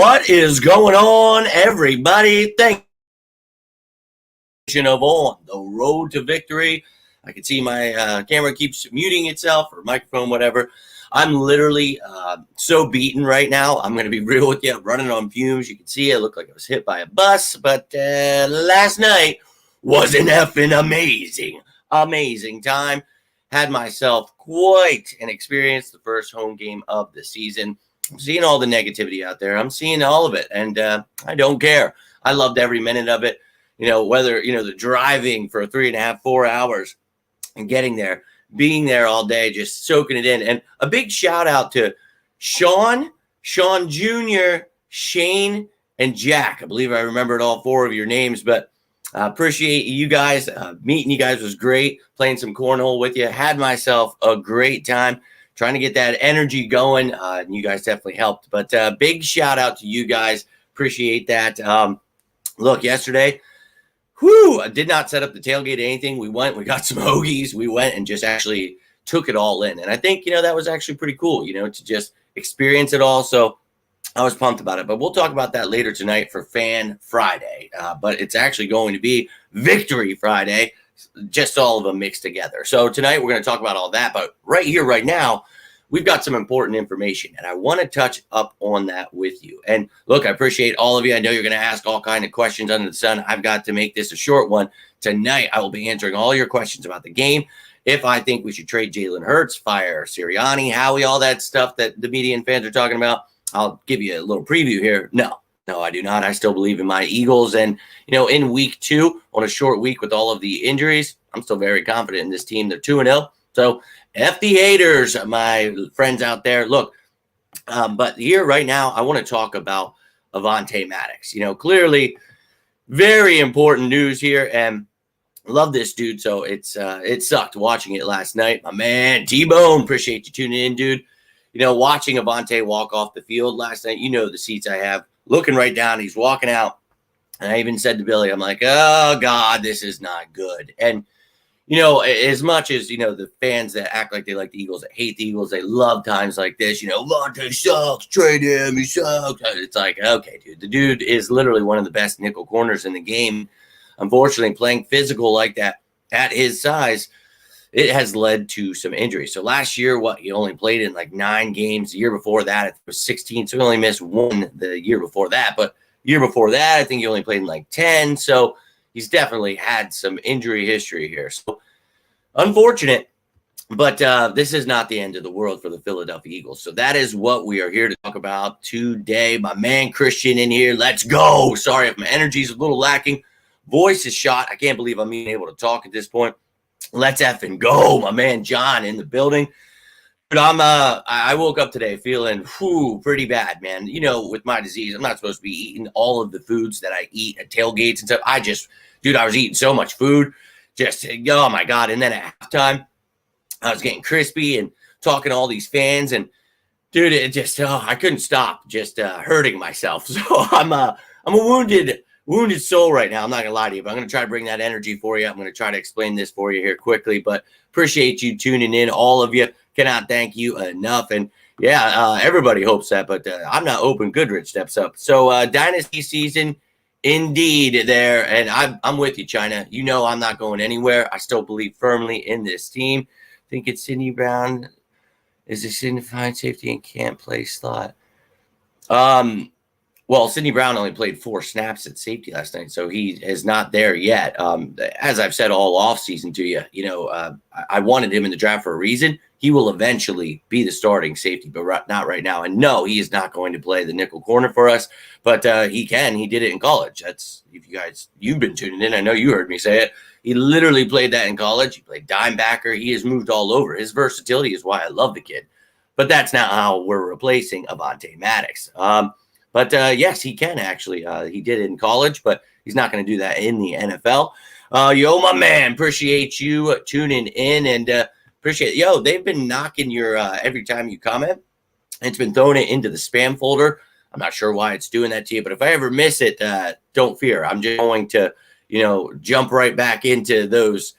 What is going on, everybody? Thank you of On the Road to Victory. I can see my camera keeps muting itself, or microphone, whatever. I'm literally so beaten right now. I'm going to be real with you. I'm running on fumes. You can see I look like I was hit by a bus, but last night was an effing amazing time. Had myself quite an experience, the first home game of the season. I'm seeing all the negativity out there. I'm seeing all of it, and I don't care. I loved every minute of it. Whether, the driving for 3.5, 4 hours and getting there, being there all day, just soaking it in. And a big shout out to Sean Jr., Shane, and Jack. I believe I remembered all four of your names, but appreciate you guys. Meeting you guys was great. Playing some cornhole with you. Had myself a great time. Trying to get that energy going. And you guys definitely helped. But big shout out to you guys. Appreciate that. Look, yesterday, I did not set up the tailgate or anything. We got some hoagies. We went and just actually took it all in. And I think, that was actually pretty cool, to just experience it all. So I was pumped about it. But we'll talk about that later tonight for Fan Friday. But it's actually going to be Victory Friday. Just all of them mixed together. So tonight we're going to talk about all that. But right here, right now, we've got some important information, and I want to touch up on that with you. And look, I appreciate all of you. I know you're going to ask all kinds of questions under the sun. I've got to make this a short one. Tonight, I will be answering all your questions about the game. If I think we should trade Jalen Hurts, fire Sirianni, Howie, all that stuff that the media and fans are talking about, I'll give you a little preview here. No, I do not. I still believe in my Eagles. And, in week 2, on a short week with all of the injuries, I'm still very confident in this team. They're 2-0. So F the haters, my friends out there. Look, but here right now, I want to talk about Avonte Maddox. Clearly very important news here, and love this dude. So it sucked watching it last night. My man, T-Bone, appreciate you tuning in, dude. Watching Avonte walk off the field last night, the seats I have, looking right down, he's walking out. And I even said to Billy, I'm like, oh, God, this is not good. And, as much as, the fans that act like they like the Eagles, that hate the Eagles, they love times like this, Avonte sucks, trade him, he sucks. It's like, okay, dude, the dude is literally one of the best nickel corners in the game. Unfortunately, playing physical like that at his size, it has led to some injuries. So last year, he only played in like 9 games. The year before that, it was 16. So he only missed 1 the year before that. But year before that, I think he only played in like 10. So he's definitely had some injury history here. So unfortunate, but this is not the end of the world for the Philadelphia Eagles. So that is what we are here to talk about today. My man Christian in here. Let's go. Sorry if my energy is a little lacking. Voice is shot. I can't believe I'm even able to talk at this point. Let's effing go. My man John in the building. But I woke up today feeling pretty bad, man. With my disease, I'm not supposed to be eating all of the foods that I eat at tailgates and stuff. I was eating so much food. Just, oh my God. And then at halftime, I was getting crispy and talking to all these fans. And dude, it just, I couldn't stop just hurting myself. So I'm a wounded soul right now. I'm not going to lie to you, but I'm going to try to bring that energy for you. I'm going to try to explain this for you here quickly, but appreciate you tuning in. All of you, cannot thank you enough. And yeah, everybody hopes that, but I'm not hoping Goodrich steps up. So dynasty season indeed there. And I'm with you, China. I'm not going anywhere. I still believe firmly in this team. I think it's Sidney Brown is a signified safety and can't play slot. Well, Sidney Brown only played 4 snaps at safety last night, so he is not there yet. As I've said all offseason to you, I wanted him in the draft for a reason. He will eventually be the starting safety, but not right now. And no, he is not going to play the nickel corner for us, but he can. He did it in college. That's, if you've been tuning in, I know you heard me say it. He literally played that in college. He played dime backer. He has moved all over. His versatility is why I love the kid. But that's not how we're replacing Avonte Maddox. But yes, he can actually. He did it in college, but he's not going to do that in the NFL. Yo, my man, appreciate you tuning in and appreciate it. They've been knocking your every time you comment. It's been throwing it into the spam folder. I'm not sure why it's doing that to you, but if I ever miss it, don't fear. I'm just going to, jump right back into those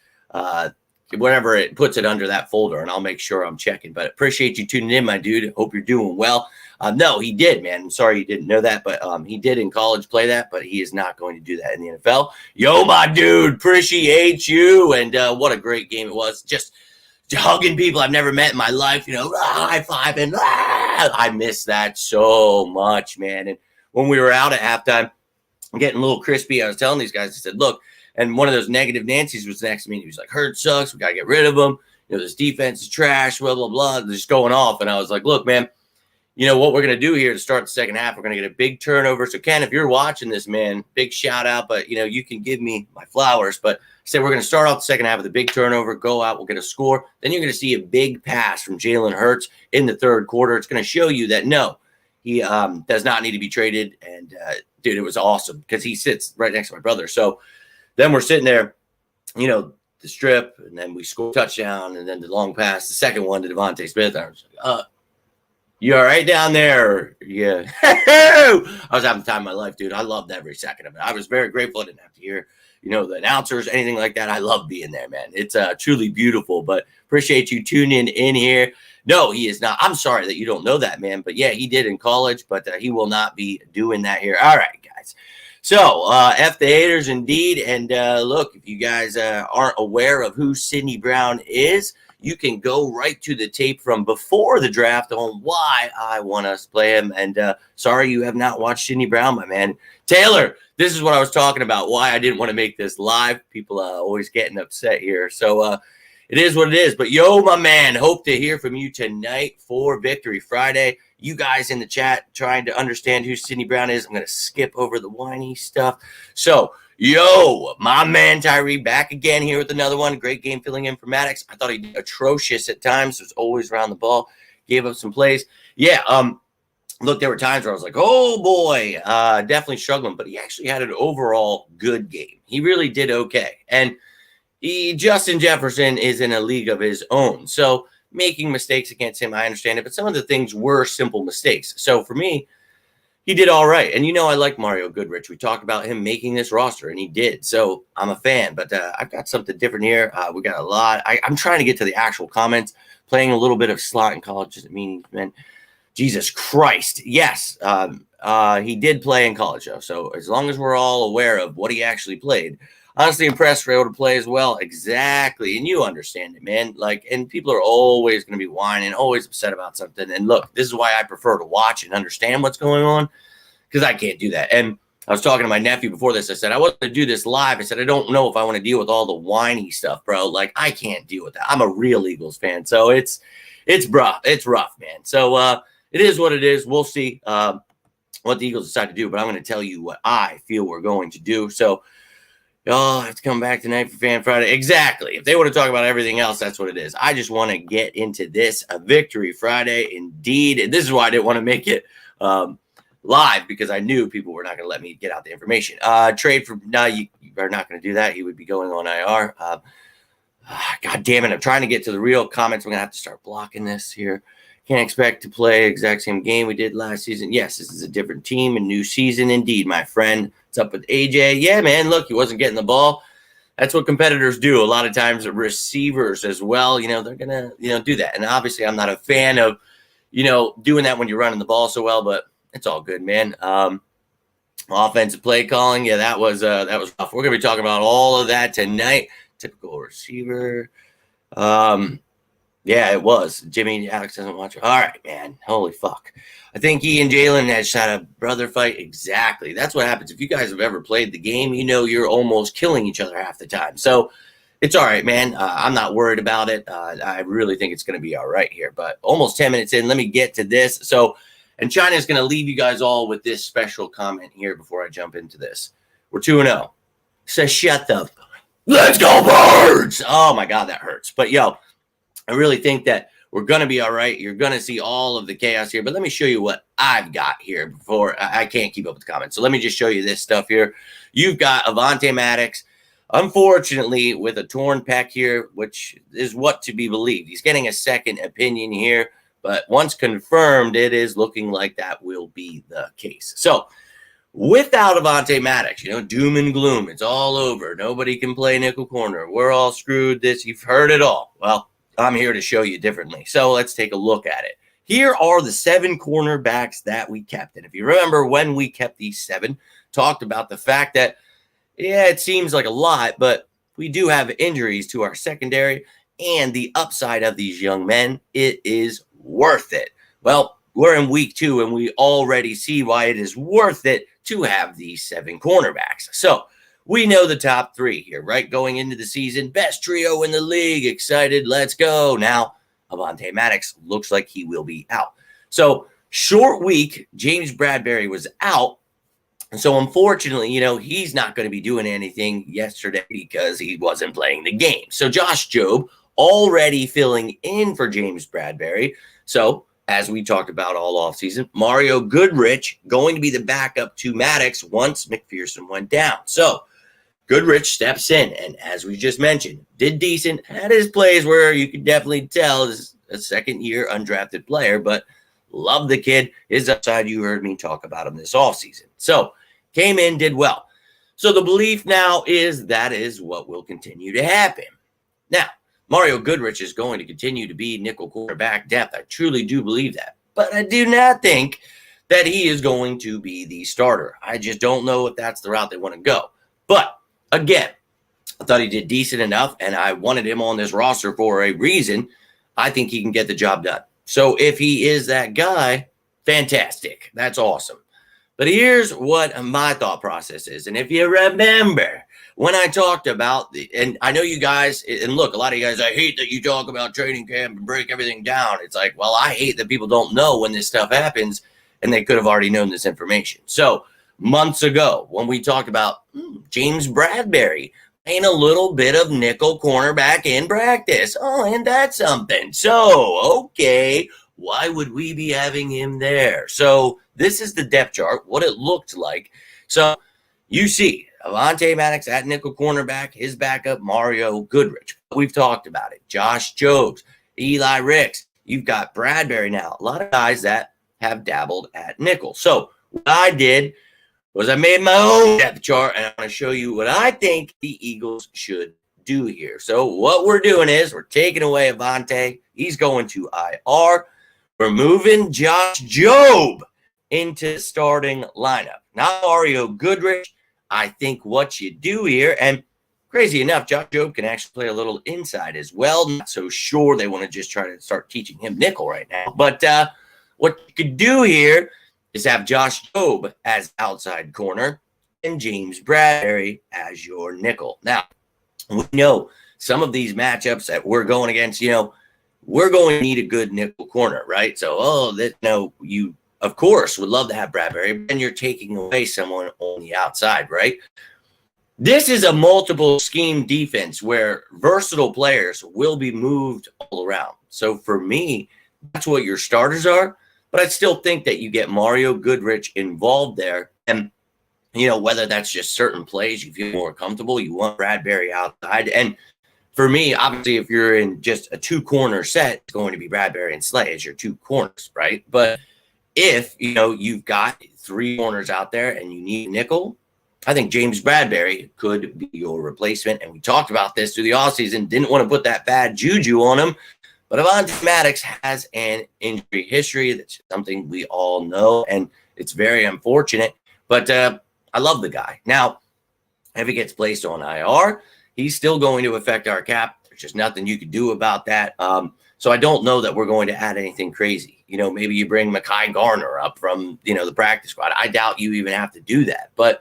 whenever it puts it under that folder, and I'll make sure I'm checking. But appreciate you tuning in, my dude. Hope you're doing well. No, he did, man. I'm sorry you didn't know that, but he did in college play that, but he is not going to do that in the NFL. Yo, my dude, appreciate you. And what a great game it was. Just hugging people I've never met in my life, high five, and I miss that so much, man. And when we were out at halftime, getting a little crispy, I was telling these guys, I said, look, and one of those negative Nancy's was next to me. He was like, Hurts sucks. We got to get rid of him. This defense is trash, blah, blah, blah. They're just going off. And I was like, look, man, what we're going to do here to start the second half, we're going to get a big turnover. So, Ken, if you're watching this, man, big shout out. But, you can give me my flowers. But I said we're going to start off the second half with a big turnover, go out, we'll get a score. Then you're going to see a big pass from Jalen Hurts in the third quarter. It's going to show you that, no, he does not need to be traded. And, dude, it was awesome because he sits right next to my brother. So then we're sitting there, the strip, and then we score a touchdown, and then the long pass, the second one to Devontae Smith. I was like, you all right down there? Yeah. I was having the time of my life, dude. I loved every second of it. I was very grateful I didn't have to hear, the announcers, anything like that. I love being there, man. It's truly beautiful, but appreciate you tuning in here. No, he is not. I'm sorry that you don't know that, man. But, yeah, he did in college, but he will not be doing that here. All right, guys. So, F the haters indeed. And look, if you guys aren't aware of who Sidney Brown is, you can go right to the tape from before the draft on why I want us to play him. And sorry you have not watched Sidney Brown, my man. Taylor, this is what I was talking about, why I didn't want to make this live. People always getting upset here. So it is what it is. But, yo, my man, hope to hear from you tonight for Victory Friday. You guys in the chat trying to understand who Sidney Brown is. I'm going to skip over the whiny stuff. So, yo, my man Tyree back again here with another one. Great game filling in for Maddox. I thought he did atrocious at times. Was always around the ball. Gave up some plays. Yeah, look, there were times where I was like, oh, boy, definitely struggling. But he actually had an overall good game. He really did okay. And Justin Jefferson is in a league of his own. So, making mistakes against him, I understand it, but some of the things were simple mistakes. So for me, he did all right. And I like Mario Goodrich. We talked about him making this roster, and he did. So I'm a fan, but I've got something different here. We got a lot. I'm trying to get to the actual comments. Playing a little bit of slot in college doesn't mean he's meant. Jesus Christ. Yes, he did play in college, though. So as long as we're all aware of what he actually played, honestly impressed for able to play as well. Exactly. And you understand it, man. And people are always going to be whining, always upset about something. And look, this is why I prefer to watch and understand what's going on, because I can't do that. And I was talking to my nephew before this. I said, I wasn't going to do this live. I said, I don't know if I want to deal with all the whiny stuff, bro. I can't deal with that. I'm a real Eagles fan. So it's rough. It's rough, man. So it is what it is. We'll see what the Eagles decide to do. But I'm going to tell you what I feel we're going to do. So, oh, I have to come back tonight for Fan Friday. Exactly. If they want to talk about everything else, that's what it is. I just want to get into this, a Victory Friday indeed. And this is why I didn't want to make it live, because I knew people were not going to let me get out the information. Trade for, no, you are not going to do that. He would be going on IR. God damn it. I'm trying to get to the real comments. I'm going to have to start blocking this here. Can't expect to play exact same game we did last season. Yes, this is a different team and new season indeed, my friend. What's up with AJ? Yeah, man, look, he wasn't getting the ball. That's what competitors do. A lot of times receivers as well, they're going to, do that. And obviously I'm not a fan of, doing that when you're running the ball so well, but it's all good, man. Offensive play calling. Yeah, that was rough. We're going to be talking about all of that tonight. Typical receiver. Yeah, it was. Jimmy Alex doesn't watch it. All right, man. Holy fuck. I think he and Jalen has had a brother fight. Exactly. That's what happens. If you guys have ever played the game, you're almost killing each other half the time. So it's all right, man. I'm not worried about it. I really think it's going to be all right here. But almost 10 minutes in, let me get to this. So, and China's going to leave you guys all with this special comment here before I jump into this. We're 2-0. Says, shut the let's go Birds. Oh, my God, that hurts. But, yo, I really think that we're going to be all right. You're going to see all of the chaos here. But let me show you what I've got here before I can't keep up with the comments. So let me just show you this stuff here. You've got Avonte Maddox, unfortunately, with a torn pec here, which is what to be believed. He's getting a second opinion here. But once confirmed, it is looking like that will be the case. So without Avonte Maddox, doom and gloom. It's all over. Nobody can play nickel corner. We're all screwed. You've heard it all. Well, I'm here to show you differently. So let's take a look at it. here are the 7 cornerbacks that we kept. And if you remember when we kept these 7, talked about the fact that, yeah, it seems like a lot, but we do have injuries to our secondary and the upside of these young men. It is worth it. Well, we're in week 2 and we already see why it is worth it to have these 7 cornerbacks. So we know the top 3 here, right? Going into the season, best trio in the league. Excited. Let's go. Now, Avonte Maddox looks like he will be out. So short week, James Bradberry was out. And so unfortunately, he's not going to be doing anything yesterday because he wasn't playing the game. So Josh Jobe already filling in for James Bradberry. So as we talked about all offseason, Mario Goodrich going to be the backup to Maddox once McPherson went down. So Goodrich steps in, and as we just mentioned, did decent, had his plays where you could definitely tell is a second-year undrafted player, but love the kid. His upside, you heard me talk about him this offseason. So came in, did well. So the belief now is that is what will continue to happen. Now, Mario Goodrich is going to continue to be nickel quarterback depth. I truly do believe that. But I do not think that he is going to be the starter. I just don't know if that's the route they want to go. But again, I thought he did decent enough, and I wanted him on this roster for a reason. I think he can get the job done. So if he is that guy, fantastic. That's awesome. But here's what my thought process is. And if you remember when I talked about and I know you guys, and look, a lot of you guys, I hate that you talk about training camp and break everything down. It's like, well, I hate that people don't know when this stuff happens, and they could have already known this information. So months ago, when we talked about James Bradberry playing a little bit of nickel cornerback in practice. Oh, and that's something. So, okay, why would we be having him there? So this is the depth chart, what it looked like. So you see Avonte Maddox at nickel cornerback, his backup, Mario Goodrich. We've talked about it. Josh Jobes, Eli Ricks. You've got Bradberry now. A lot of guys that have dabbled at nickel. So what I did was I made my own depth chart, and I'm going to show you what I think the Eagles should do here. So what we're doing is we're taking away Avonte. He's going to IR. We're moving Josh Jobe into starting lineup. Not Mario Goodrich. I think what you do here, and crazy enough, Josh Jobe can actually play a little inside as well. Not so sure they want to just try to start teaching him nickel right now. But what you could do here is have Josh Jobe as outside corner and James Bradberry as your nickel. Now, we know some of these matchups that we're going against, we're going to need a good nickel corner, right? So, you, of course, would love to have Bradberry, and you're taking away someone on the outside, right? This is a multiple scheme defense where versatile players will be moved all around. So, for me, that's what your starters are. But I still think that you get Mario Goodrich involved there. And, whether that's just certain plays you feel more comfortable, you want Bradberry outside. And for me, obviously, if you're in just a 2-corner set, it's going to be Bradberry and Slay as your 2 corners, right? But if, you've got 3 corners out there and you need nickel, I think James Bradberry could be your replacement. And we talked about this through the offseason, didn't want to put that bad juju on him. But Avonte Maddox has an injury history. That's something we all know, and it's very unfortunate. But I love the guy. Now, if he gets placed on IR, he's still going to affect our cap. There's just nothing you can do about that. So I don't know that we're going to add anything crazy. Maybe you bring Mekhi Garner up from, the practice squad. I doubt you even have to do that. But,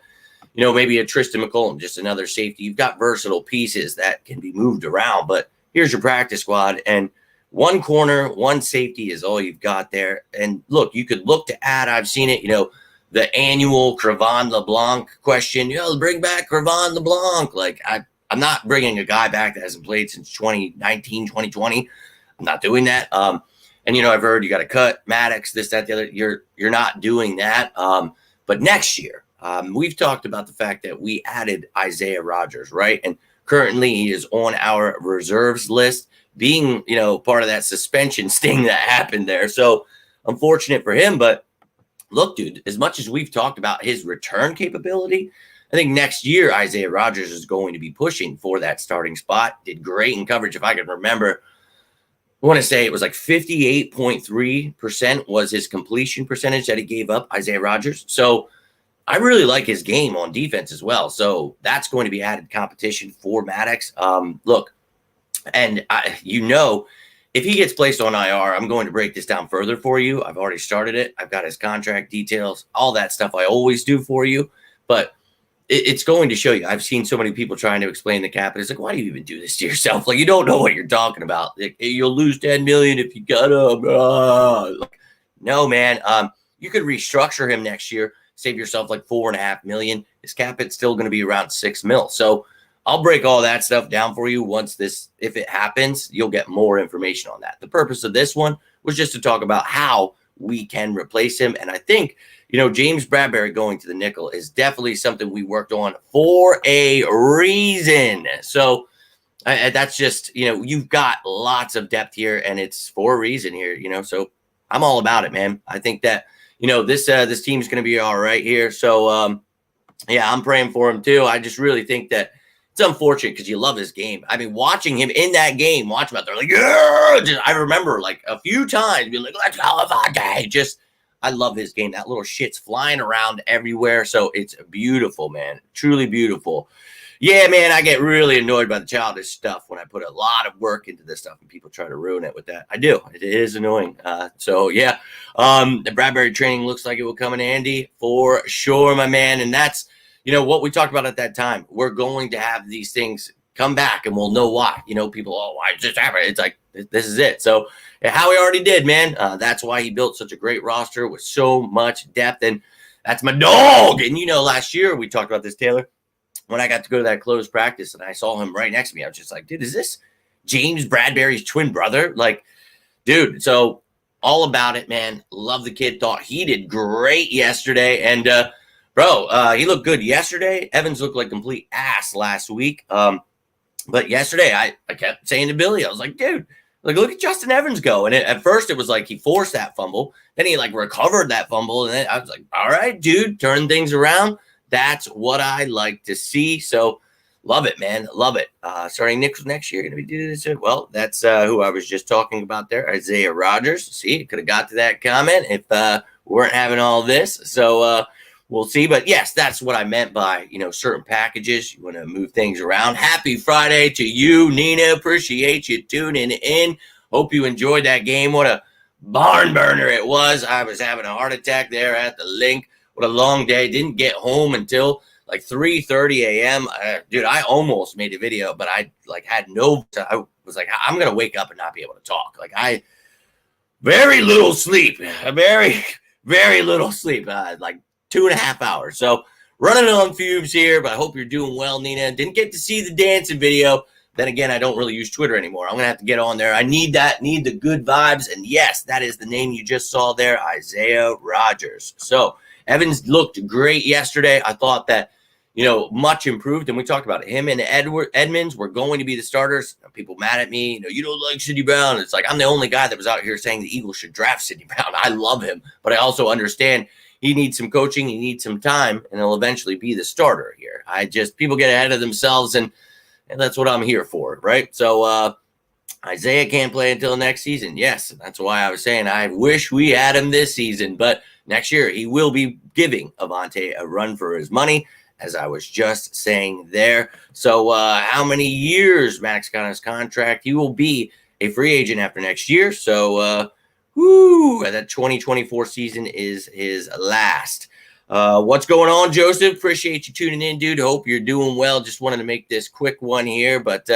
maybe a Tristan McCollum, just another safety. You've got versatile pieces that can be moved around. But here's your practice squad, and 1 corner, 1 safety is all you've got there. And look, you could look to add, I've seen it, the annual Crevan LeBlanc question, bring back Crevan LeBlanc. Like, I'm not bringing a guy back that hasn't played since 2019, 2020. I'm not doing that. And, I've heard you got to cut Maddox, this, that, the other. You're not doing that. But next year, we've talked about the fact that we added Isaiah Rodgers, right? And currently he is on our reserves list, being, part of that suspension sting that happened there. So unfortunate for him. But look, dude, as much as we've talked about his return capability, I think next year Isaiah Rodgers is going to be pushing for that starting spot. Did great in coverage. If I can remember, I want to say it was like 58.3% was his completion percentage that he gave up, Isaiah Rodgers. So I really like his game on defense as well. So that's going to be added competition for Maddox. Look, and if he gets placed on IR, I'm going to break this down further for you. I've already started it. I've got his contract details, all that stuff I always do for you. But it's going to show you. I've seen so many people trying to explain the cap. It's like, why do you even do this to yourself? Like, you don't know what you're talking about. Like, you'll lose $10 million if you cut him. Like, no, man. You could restructure him next year, save yourself like $4.5 million. His cap it's still going to be around $6 million. So I'll break all that stuff down for you once if it happens, you'll get more information on that. The purpose of this one was just to talk about how we can replace him. And I think, James Bradberry going to the nickel is definitely something we worked on for a reason. So that's just, you've got lots of depth here and it's for a reason here, so I'm all about it, man. I think that, this team's going to be all right here. So, yeah, I'm praying for him too. I just really think that it's unfortunate because you love his game. I mean, watching him in that game, watch him out there like, yeah! I remember like a few times being like, let's go, Avonte. I love his game. That little shit's flying around everywhere. So it's beautiful, man. Truly beautiful. Yeah, man, I get really annoyed by the childish stuff when I put a lot of work into this stuff and people try to ruin it with that. I do. It is annoying. So, yeah, the Bradberry training looks like it will come in handy for sure, my man. And that's, what we talked about at that time. We're going to have these things come back and we'll know why. People, why is this happening? It's like, this is it. So, Howie already did, man. That's why he built such a great roster with so much depth. And that's my dog. And, last year we talked about this, Taylor. When I got to go to that closed practice and I saw him right next to me, I was just like, dude, is this James Bradberry's twin brother? Like, dude, so all about it, man. Love the kid. Thought he did great yesterday. And, bro, he looked good yesterday. Evans looked like complete ass last week. But yesterday I kept saying to Billy, I was like, dude, like, look at Justin Evans go. And at first it was like he forced that fumble. Then he like recovered that fumble. And then I was like, all right, dude, turn things around. That's what I like to see. So love it, man. Love it. Starting next year, going to be doing this. Well, that's who I was just talking about there, Isaiah Rodgers. See, could have got to that comment if we weren't having all this. So we'll see. But yes, that's what I meant by, certain packages. You want to move things around. Happy Friday to you, Nina. Appreciate you tuning in. Hope you enjoyed that game. What a barn burner it was. I was having a heart attack there at the link. What a long day. Didn't get home until like 3:30 a.m. Dude, I almost made a video, but I had I was like, I'm going to wake up and not be able to talk. Like very little sleep, very, very little sleep, like 2.5 hours. So running on fumes here, but I hope you're doing well, Nina. Didn't get to see the dancing video. Then again, I don't really use Twitter anymore. I'm going to have to get on there. I need the good vibes. And yes, that is the name you just saw there, Isaiah Rodgers. So Evans looked great yesterday. I thought that, much improved. And we talked about it. Him and Edmonds were going to be the starters. People mad at me. You don't like Sidney Brown. It's like I'm the only guy that was out here saying the Eagles should draft Sidney Brown. I love him. But I also understand he needs some coaching. He needs some time. And he'll eventually be the starter here. People get ahead of themselves. And that's what I'm here for, right? So Isaiah can't play until next season. Yes, that's why I was saying I wish we had him this season. But next year, he will be giving Avonte a run for his money, as I was just saying there. So how many years Maddox got on his contract? He will be a free agent after next year. So that 2024 season is his last. What's going on, Joseph? Appreciate you tuning in, dude. Hope you're doing well. Just wanted to make this quick one here. But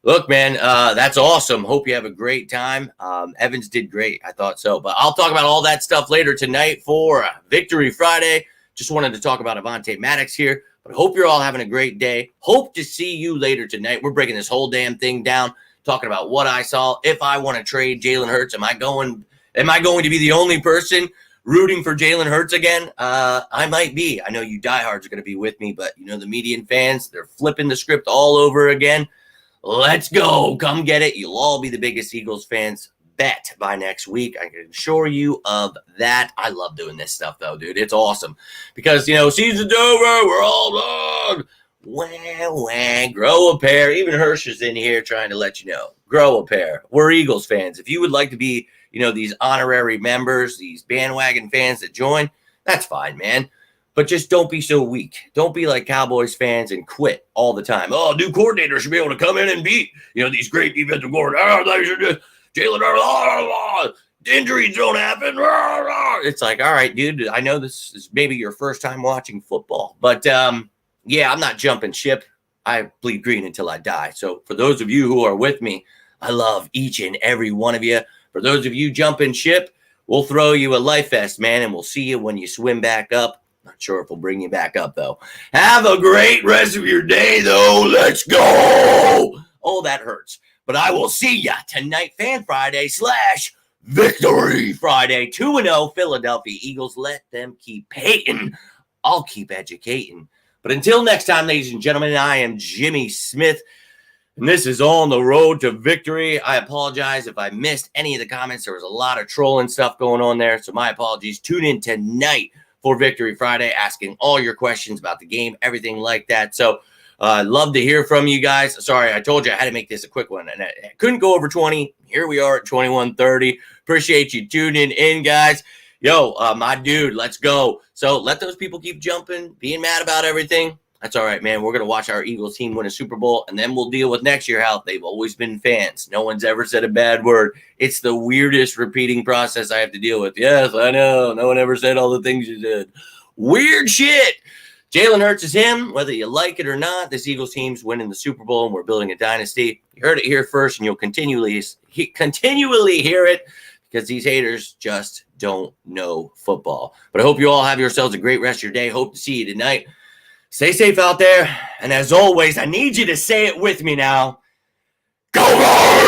look, man, that's awesome. Hope you have a great time. Evans did great. I thought so. But I'll talk about all that stuff later tonight for Victory Friday. Just wanted to talk about Avonte Maddox here. But hope you're all having a great day. Hope to see you later tonight. We're breaking this whole damn thing down, talking about what I saw. If I want to trade Jalen Hurts, am I going to be the only person rooting for Jalen Hurts again? I might be. I know you diehards are going to be with me, but the median fans, they're flipping the script all over again. Let's go. Come get it. You'll all be the biggest Eagles fans bet by next week. I can assure you of that. I love doing this stuff, though, dude. It's awesome because, season's over. We're all done. Wah, wah, grow a pair. Even Hirsch is in here trying to let you know. grow a pair. We're Eagles fans. If you would like to be, these honorary members, these bandwagon fans that join, that's fine, man. But just don't be so weak. Don't be like Cowboys fans and quit all the time. Oh, new coordinator should be able to come in and beat, these great defensive coordinators. They should just Jalen. Injuries don't happen. It's like, all right, dude, I know this is maybe your first time watching football. But, yeah, I'm not jumping ship. I bleed green until I die. So for those of you who are with me, I love each and every one of you. For those of you jumping ship, we'll throw you a life vest, man, and we'll see you when you swim back up. Not sure if we'll bring you back up, though. Have a great rest of your day, though. Let's go. Oh, that hurts. But I will see ya tonight, Fan Friday / Victory Friday. 2-0 Philadelphia Eagles. Let them keep hating. I'll keep educating. But until next time, ladies and gentlemen, I am Jimmy Smith, and this is On the Road to Victory. I apologize if I missed any of the comments. There was a lot of trolling stuff going on there, so my apologies. Tune in tonight for Victory Friday, asking all your questions about the game, everything like that. So I'd love to hear from you guys. Sorry, I told you I had to make this a quick one, and I couldn't go over 20. Here we are at 21:30. Appreciate you tuning in, guys. Yo, my dude, let's go. So let those people keep jumping, being mad about everything. That's all right, man. We're going to watch our Eagles team win a Super Bowl, and then we'll deal with next year how they've always been fans. No one's ever said a bad word. It's the weirdest repeating process I have to deal with. Yes, I know. No one ever said all the things you did. Weird shit. Jalen Hurts is him, whether you like it or not. This Eagles team's winning the Super Bowl, and we're building a dynasty. You heard it here first, and you'll continually hear it because these haters just don't know football. But I hope you all have yourselves a great rest of your day. Hope to see you tonight. Stay safe out there. And as always, I need you to say it with me now. Go Birds!